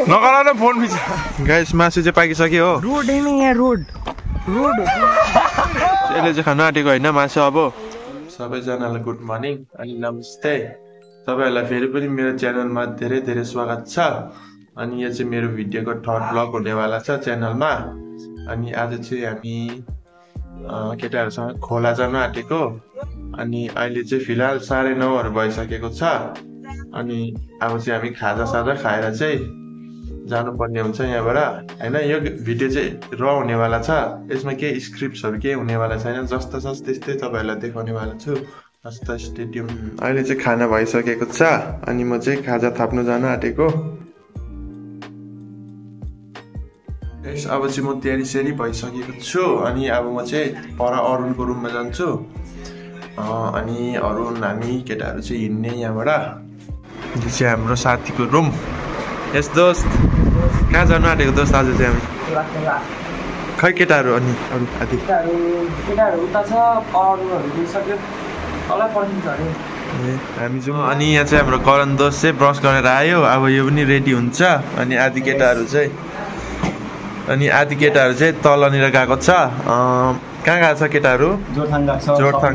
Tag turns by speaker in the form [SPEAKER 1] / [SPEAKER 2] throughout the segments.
[SPEAKER 1] नगर न phone पिछा guys मासु चाहिँ पाकिसक्यो हो
[SPEAKER 2] रोड हैन यहाँ रोड
[SPEAKER 1] यसले चाहिँ खान आँटेको होइन मासु अब सबैजनालाई गुड मर्निङ अनि नमस्ते तपाईहरुलाई फेरि पनि मेरो च्यानलमा धेरै धेरै स्वागत छ अनि यो चाहिँ मेरो भिडियोको थर्ड ब्लग हुनेवाला छ च्यानलमा अनि आज चाहिँ हामी केटाहरुसँग खोला जान आँटेको अनि अहिले चाहिँ फिलहाल 9:30 भइसकेको छ अनि अब चाहिँ हामी खाजा साजा खाएर चाहिँ जानुपर्ने हुन्छ यहाँबाट हैन यो भिडियो चाहिँ र हुनेवाला छ यसमा केही स्क्रिप्ट्सहरु केही हुनेवाला छैन जस्तो छ त्यस्तै तपाईहरुलाई देखाउनेवाला छु हस्त स्टेडियम अहिले चाहिँ खाना भइसकेको छ अनि म चाहिँ खाजा थाप्न जान आँटेको यस अब चाहिँ म तयारी सेरी भइसकेको छु अनि अब म चाहिँ पर अरुणको रुममा जान्छु अनि अरुण हामी केटाहरु चाहिँ हिड्ने यहाँबाट यो चाहिँ हाम्रो साथीको रुम यस दोस्त कहाँ जानु आँटेको दोस्त आज चाहिँ हामी खै केटाहरु अनि अरु साथी
[SPEAKER 2] केटाहरु उता छ अरुहरु दिइसक्यो तल पर्छ अरे
[SPEAKER 1] हामी जाउँ अनि यहाँ चाहिँ हाम्रो करण दोस्त चाहिँ ब्रस गरेर आयो अब यो पनि रेडी हुन्छ अनि आदि केटाहरु चाहिँ तलनिर गएको छ कहाँ गएको छ केटाहरु जोरथाङ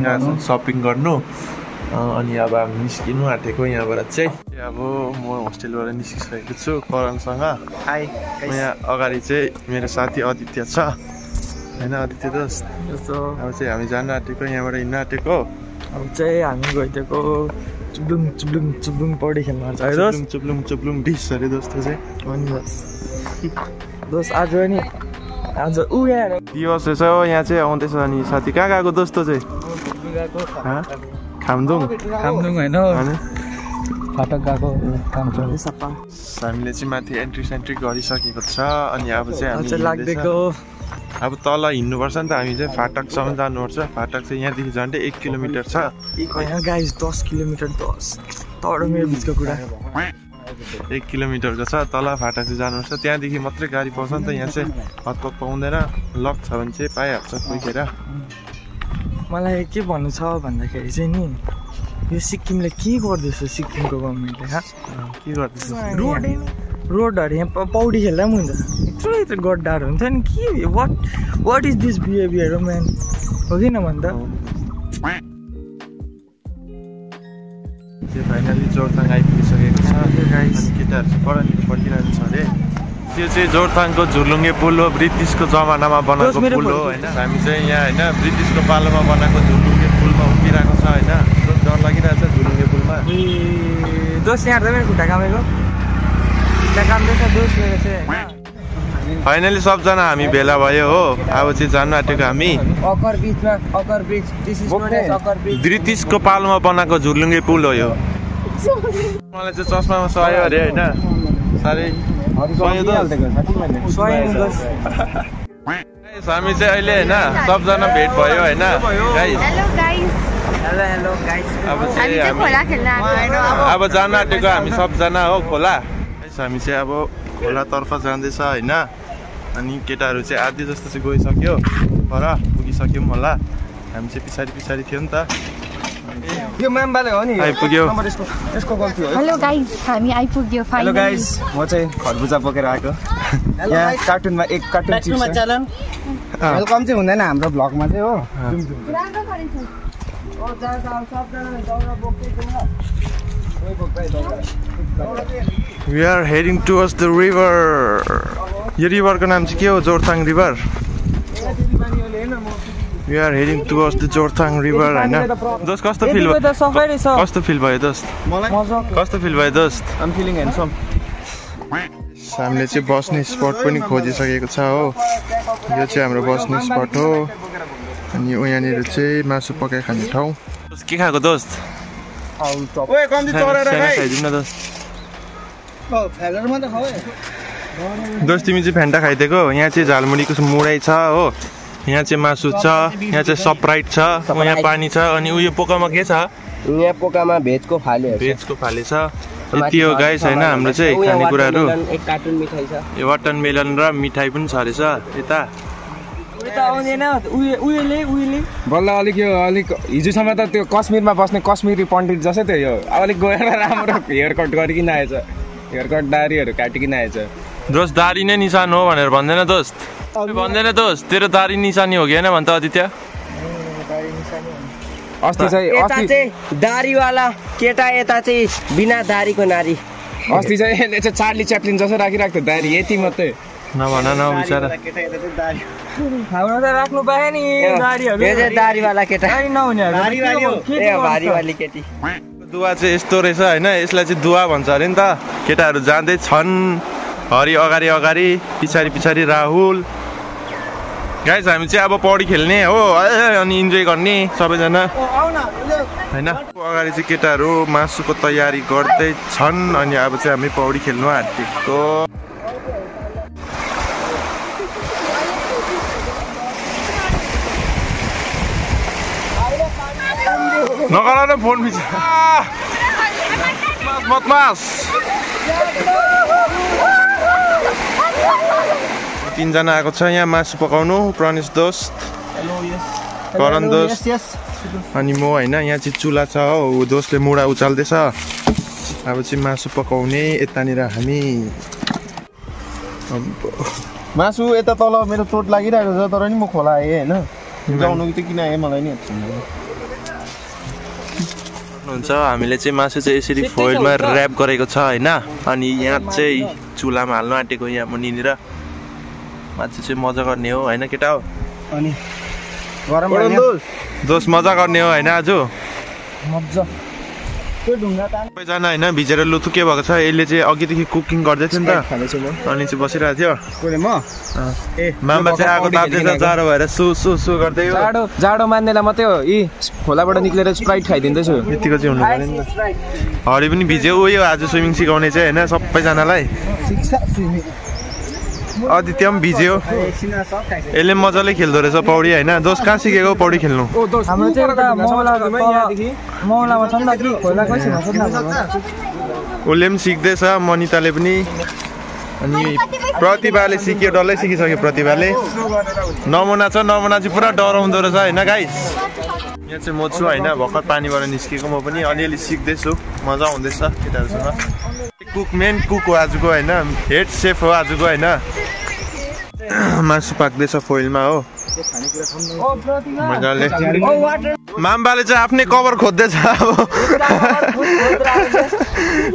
[SPEAKER 1] गएको छ सपिङ गर्नु अनि अब हामी निस्किनु आँटेको यहाँबाट चाहिँ अब म होस्टेलबाट निस्किसकेको छु करणसँग
[SPEAKER 2] हाई
[SPEAKER 1] यहाँ अगाडि चाहिँ मेरो साथी आदित्य छ हैन आदित्य दोस्त अब चाहिँ हामी जान आँटेको यहाँबाट हिँड्न आँटेको
[SPEAKER 2] अब चाहिँ हामी गइदिएको चुब्लुङ पौडी खेल्न
[SPEAKER 1] चुप्लुङ डिस अरे दोस्त चाहिँ
[SPEAKER 2] अनि दोस्त आज उ यहाँ
[SPEAKER 1] दिवस छ यहाँ चाहिँ आउँदैछ अनि साथी कहाँ गएको दोस्तो चाहिँ खामदुङ
[SPEAKER 2] हैन फाटक गएको कामचोले सप्पा
[SPEAKER 1] हामीले चाहिँ माथि एन्ट्री सेन्ट्री गरिसकेको छ अनि अब चाहिँ हामी
[SPEAKER 2] लाग्देको
[SPEAKER 1] अब तल हिँड्नुपर्छ नि त हामी चाहिँ फाटकसम्म जानुपर्छ फाटक चाहिँ यहाँदेखि झन्डै 1 किलोमिटर छ
[SPEAKER 2] यहाँ गाइस 10 किलोमिटर 10 तर मेरो बिचको कुरा
[SPEAKER 1] 1 किलोमिटरको छ तल फाटक चाहिँ जानुपर्छ त्यहाँदेखि मात्रै गाडी पाउँछ नि त यहाँ चाहिँ हतपत पाउँदैन लक छ भने चाहिँ पाइहाल्छ कोहीखेर
[SPEAKER 2] मलाई के भन्नु छ भन्दाखेरि चाहिँ नि यो सिक्किमले के गर्दैछ सिक्किमको गभर्नमेन्टले
[SPEAKER 1] के गर्दैछ
[SPEAKER 2] रोडहरु यहाँ पौडी खेल्दा पनि हुन्छ यत्रो गड्डाहरू हुन्छ नि के what is this behaviour man हो कि नभन्दा
[SPEAKER 1] फाइनली जोरथाङ आइपुगिसकेको छ गाइस केटाहरु चाहिँ परनिर पर्खिरहेको छ अरे त्यो चाहिँ जोरथाङको झुलुङ्गे पुल हो ब्रिटिसको जमानामा बनाएको पुल हो हैन हामी चाहिँ यहाँ हैन ब्रिटिसको पालोमा बनाएको झुलुङ्गे पुलमा उभिरहेको छ हैन डर लागिरहेछ झुलुङ्गे पुलमा
[SPEAKER 2] दोस्त यहाँ मेरो खुट्टा कामेको दोस्त मेरो चाहिँ
[SPEAKER 1] फाइनली सबजना हामी भेला भयो हो अब चाहिँ जान आँटेको हामी ब्रिटिसको पालोमा बनाएको झुलुङ्गे पुल हो यो मलाई चाहिँ चस्मामा सह्यो अरे हैन साह्रै हामी चाहिँ अहिले हैन सबजना भेट भयो हैन अब जान आँटेको हामी सबजना हो खोला हामी चाहिँ अब खोलातर्फ जाँदैछ हैन अनि केटाहरु चाहिँ आधी जस्तो चाहिँ गइसक्यो पर पुगिसक्यौँ होला हामी चाहिँ पछाडि थियो नि त
[SPEAKER 3] यो म्यामबाले हो नि
[SPEAKER 1] आइपुग्यो
[SPEAKER 3] यसको गल्ती हो
[SPEAKER 4] हेलो गाइस हामी आइपुग्यो फाइनली
[SPEAKER 3] हेलो गाइस म चाहिँ खरबुजा बोकेर आएको यहाँ कार्टुनमा एक कार्टुन चिप्स वेलकम चाहिँ हुँदैन हाम्रो ब्लगमा चाहिँ हो
[SPEAKER 1] We are heading towards the river. यो रिभरको नाम चाहिँ के हो Jorethang river We are heading towards the Jorethang river हैन दोस्त कस्तो फिल भयो दोस्त कस्तो फिल भयो दोस्त
[SPEAKER 3] I'm feeling handsome
[SPEAKER 1] हामीले चाहिँ बस्ने स्पट पनि खोजिसकेको छ हो यो चाहिँ हाम्रो बस्ने स्पट हो अनि यहाँनिर चाहिँ मासु पकाइ खाने ठाउँ के खाएको दोस्त
[SPEAKER 3] ओए कम्ती चरेर
[SPEAKER 1] खाइदिनु दोस्त दोस्त तिमी चाहिँ फेन्टा खाइदिएको यहाँ चाहिँ झालमुरीको मुरै छ हो यहाँ चाहिँ मासु छ यहाँ चाहिँ सप्राइट छ यहाँ पानी छ अनि उयो पोकामा के छ
[SPEAKER 5] यहाँ पोकामा भेजको
[SPEAKER 1] फाले छ यति हो गाइस हैन हाम्रो चाहिँ खानेकुराहरू
[SPEAKER 5] एक कार्टुन मिठाई छ
[SPEAKER 1] यो वाटरमेलन र मिठाई पनि छ रहेछ यता
[SPEAKER 3] बल्ल अलिक हिजोसम्म त त्यो कश्मीरमा बस्ने कश्मीरी पण्डित जस्तै थियो यो अलिक गएर राम्रो हेयर कट गरिकन आएछ हेयरकट दारीहरू काटिकिन आएछ
[SPEAKER 1] दोस्त दारी नै निशान हो भनेर भन्दैन दोस्त भन्दैन दोस्त तेरो दारी निशानी हो कि होइन भन्छ आदित्य
[SPEAKER 3] अस्ति चाहिँ
[SPEAKER 5] दारीवाला केटा यता चाहिँ बिना दारीको नारी
[SPEAKER 3] अस्ति चाहिँ यसले चाहिँ चार्ली च्याप्लिन जस्तो राखिराख्थ्यो दारी यति मात्रै
[SPEAKER 1] नभन न बिचरा
[SPEAKER 2] हाम्रो त राख्नु पाए नि दारीहरू
[SPEAKER 5] यो चाहिँ दारीवाला केटा
[SPEAKER 2] दारी नहुनेहरू
[SPEAKER 5] ए भारीवाली केटी
[SPEAKER 1] दुवा चाहिँ यस्तो रहेछ होइन यसलाई चाहिँ दुवा भन्छ अरे नि त केटाहरू जाँदै छन् हरि अगाडि अगाडि पछाडि पछाडि राहुल गाइस हामी चाहिँ अब पौडी खेल्ने हो अनि इन्जोय गर्ने सबैजना होइन अगाडि चाहिँ केटाहरू मासुको तयारी गर्दै छन् अनि अब चाहिँ हामी पौडी खेल्नु आँटेको नगर न फोन पिछा मत तीनजना आएको छ यहाँ मासु पकाउनु प्रणेश दोस्त करण दोस्त अनि म होइन यहाँ चाहिँ चुला छ हो दोस्तले मुढा उचाल्दैछ अब चाहिँ मासु पकाउने यतानिर हामी
[SPEAKER 3] मासु यता तल मेरो चोट लागिरहेको छ तर नि म खोला आएँ होइन जाउनु त किन आएँ मलाई नि
[SPEAKER 1] हुन्छ हामीले चाहिँ मासु चाहिँ यसरी फोइलमा ऱ्याप गरेको छ होइन अनि यहाँ चाहिँ चुलामा हाल्नु आँटेको यहाँ मुनिनिर मासु चाहिँ मजा गर्ने हो होइन केटा हो
[SPEAKER 3] अनि गरम
[SPEAKER 1] दोस्त मजा गर्ने हो होइन आज
[SPEAKER 3] मजा
[SPEAKER 1] सबैजना होइन भिजेर लुथु के भएको छ यसले चाहिँ अघिदेखि कुकिङ गर्दै थियो नि त अनि चाहिँ बसिरहेको थियो मामा चाहिँ आगो ताप्दैछ जाडो भएर सु सु सु गर्दै
[SPEAKER 3] जाडो मान्नेलाई मात्रै हो यी खोलाबाट निक्लेर स्प्राइट खाइदिँदैछु
[SPEAKER 1] यतिको चाहिँ हुनु पर्यो नि त हरि पनि भिज्यो उयो आज स्विमिङ सिकाउने चाहिँ होइन सबैजनालाई आदित्य पनि भिज्यो यसले मजाले खेल्दो रहेछ पौडी होइन दोस्त कहाँ सिकेको पौडी खेल्नु
[SPEAKER 2] हाम्रो चाहिँ मौलामा छ नि त कि खोला कसरी
[SPEAKER 1] उसले पनि सिक्दैछ मनिताले पनि अनि प्रतिभाले सिक्यो डल्लै सिकिसक्यो प्रतिभाले नमुना छ नमुना चाहिँ पुरा डराउँदो रहेछ होइन गाइस यहाँ चाहिँ म छु होइन भर्खर पानीबाट निस्केको म पनि अलिअलि सिक्दैछु मजा आउँदैछ केटाहरूसँग कुक मेन कुक हो आजको होइन हेड सेफ हो आजको होइन मासु पाक्दैछ फोइलमा हो मजाले माम्बाले चाहिँ आफ्नै कभर खोज्दैछ अब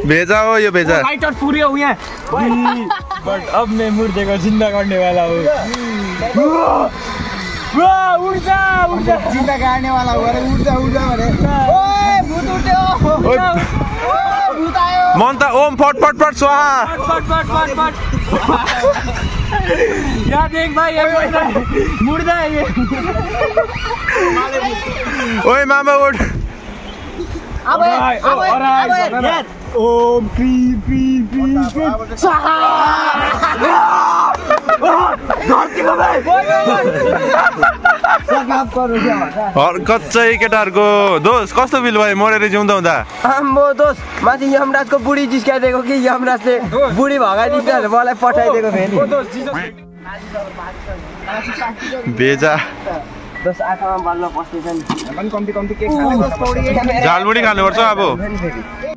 [SPEAKER 1] भेजा हो यो भेजा
[SPEAKER 2] बट अब मैं मुर्दे को जिंदा करने वाला हूँ
[SPEAKER 3] जिन्दा गाड्ने वाला हो अरे उड्छ भने ओए भूत उठ्यो भूत आयो
[SPEAKER 1] मन त ओम फट फट फट स्वाहा
[SPEAKER 2] फट यहाँ देख भाई ये मुर्दा है ये
[SPEAKER 1] ओए मामा उठ
[SPEAKER 3] अब यार ओम क्रीम स्वाहा
[SPEAKER 1] हरकत चाहिँ केटाहरूको दोस्त कस्तो फिल भयो मरेर जिउँदा हुँदा
[SPEAKER 5] आम्बो दोस्त माथि यमराजको बुढी जिस्काइदिएको कि यमराजले बुढी भगाइदिन्छ मलाई पठाइदिएको फेरि
[SPEAKER 1] भेजा
[SPEAKER 5] दोस्त आँखामा बल्ल बस्दैछ नि
[SPEAKER 3] कम्ती के खाने
[SPEAKER 1] झालमुडी खानुपर्छ अब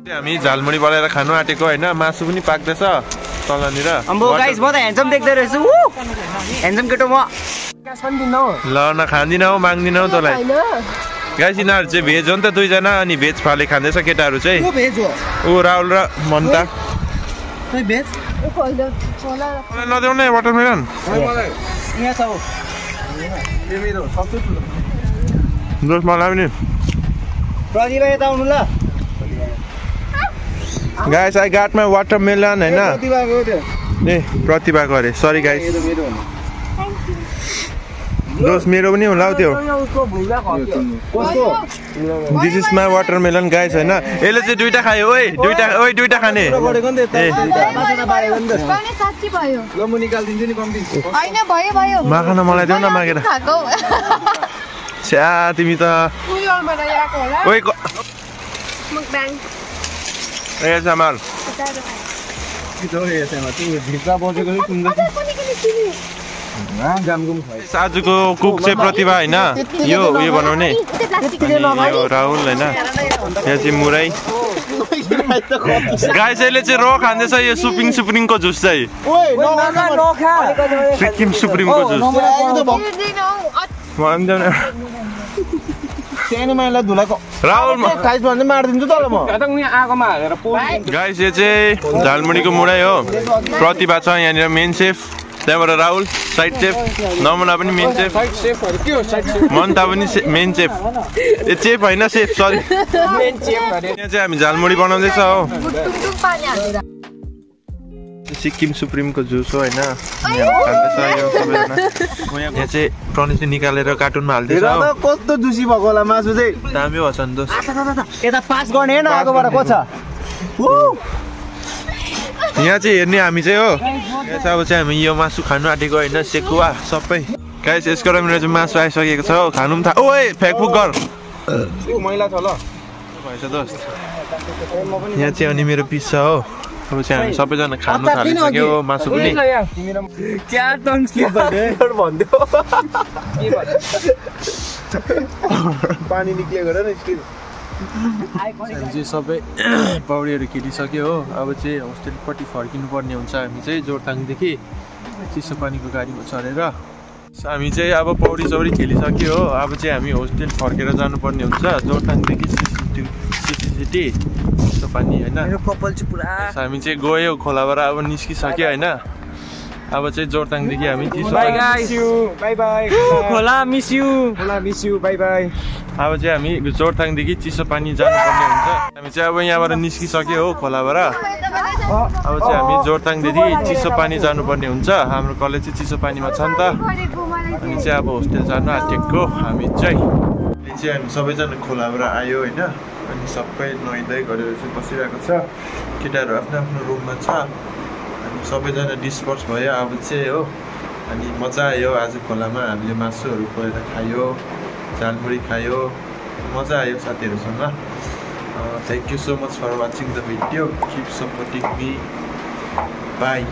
[SPEAKER 1] हामी झालमुडी बनाएर खानु आँटेको होइन मासु पनि पाक्दैछ तलनिर
[SPEAKER 5] अम्बो गाइस म त ह्यान्डसम देख्दै रहेछु ह्यान्डसम केटो म
[SPEAKER 1] ल न खाँदिनँ हौ माग्दिनँ हौ तँलाई गाइस यिनीहरू चाहिँ भेज हो नि त दुईजना अनि भेज फाले खाँदैछ केटाहरू चाहिँ ऊ राहुल र मन्ता नदेऊ न वाटरमेलन दोस्त मलाई पनि
[SPEAKER 5] प्रतिभा यता आउनु ल
[SPEAKER 1] गाइस आई गाट माई वाटरमेलन होइन ए प्रतिभाको अरे सरी गाइस दोस्त मेरो पनि होला हौ त्यो this is my watermelon guys होइन यसले चाहिँ दुइटा खायो ओइ दुइटा खाने ए माखन मलाई देऊ न मागेर छ्या तिमी त ओइ ए सामाल आजको कुक चाहिँ प्रतिभा होइन यो उयो बनाउने यो राहुल होइन यहाँ चाहिँ मुरै गाइस यसले चाहिँ रो खाँदैछ यो सुप्रिङको जुस चाहिँ सिक्किम सुप्रिमको जुस राहुल
[SPEAKER 3] मारिदिन्छु तल म
[SPEAKER 1] गाइस यो चाहिँ झालमुरीको मुरै हो प्रतिभा छ यहाँनिर मेन सेफ त्यहाँबाट राहुल साइड सेफ नमुना पनि मेन सेफ मन्ता पनि मेन सेफ ए चेफ होइन सेफ सरी यहाँ चाहिँ हामी झालमुरी बनाउँदैछ हो सिक्किम सुप्रिमको जुस हो होइन यहाँ चाहिँ प्रनिसले निकालेर कार्टुनमा हाल्दैछ
[SPEAKER 3] कस्तो जुसी भएको होला मासु चाहिँ
[SPEAKER 1] दामी हो सन्तोष
[SPEAKER 3] यता पास गर्ने हैन आगोबाट को छ
[SPEAKER 1] यहाँ चाहिँ हेर्ने हामी चाहिँ हो यहाँ चाहिँ अब चाहिँ हामी यो मासु खानु आँटेको होइन सेकुवा सबै गाइस यसको मेरो चाहिँ मासु आइसकेको छ हो खानु पनि थाहा ओए फ्याकफुक गर
[SPEAKER 3] मैला छ ल
[SPEAKER 1] भएछ दोस्त यहाँ चाहिँ अनि मेरो पिस छ हो अब चाहिँ हामी सबैजना खानु थालिसक्यो मासु पनि
[SPEAKER 3] पानी निक्लेको र स्किल
[SPEAKER 1] चाहिँ सबै पौडीहरू खेलिसक्यो हो अब चाहिँ होस्टेलपट्टि फर्किनु पर्ने हुन्छ हामी चाहिँ जोरथाङदेखि चिसो पानीको गाडीमा चढेर हामी चाहिँ अब पौडी सौडी खेलिसक्यो हो अब चाहिँ हामी होस्टेल फर्केर जानुपर्ने हुन्छ जोरथाङदेखि सिटी चिसो पानी होइन हामी चाहिँ गयो खोलाबाट अब निस्किसक्यो होइन अब चाहिँ जोरथाङदेखि हामी चिसो अब चाहिँ हामी जोरथाङदेखि चिसो पानी जानुपर्ने हुन्छ हामी चाहिँ अब यहाँबाट निस्किसक्यो हो खोलाबाट अब चाहिँ हामी जोरथाङदेखि चिसो पानी जानुपर्ने हुन्छ हाम्रो कलेज चाहिँ चिसो पानीमा छ नि त अनि चाहिँ अब होस्टेल जानु आँटेको हामी चाहिँ हामी सबैजना खोलाबाट आयो होइन अनि सबै नुहाइधुवाइ गरेर चाहिँ बसिरहेको छ केटाहरू आफ्नो आफ्नो रुममा छ अनि सबैजना डिस्पर्स भयो अब चाहिँ हो अनि मजा आयो आज खोलामा हामीले मासुहरू गएर खायो झालमुरी खायो मजा आयो साथीहरूसँग thank you so much for watching the video keep supporting me by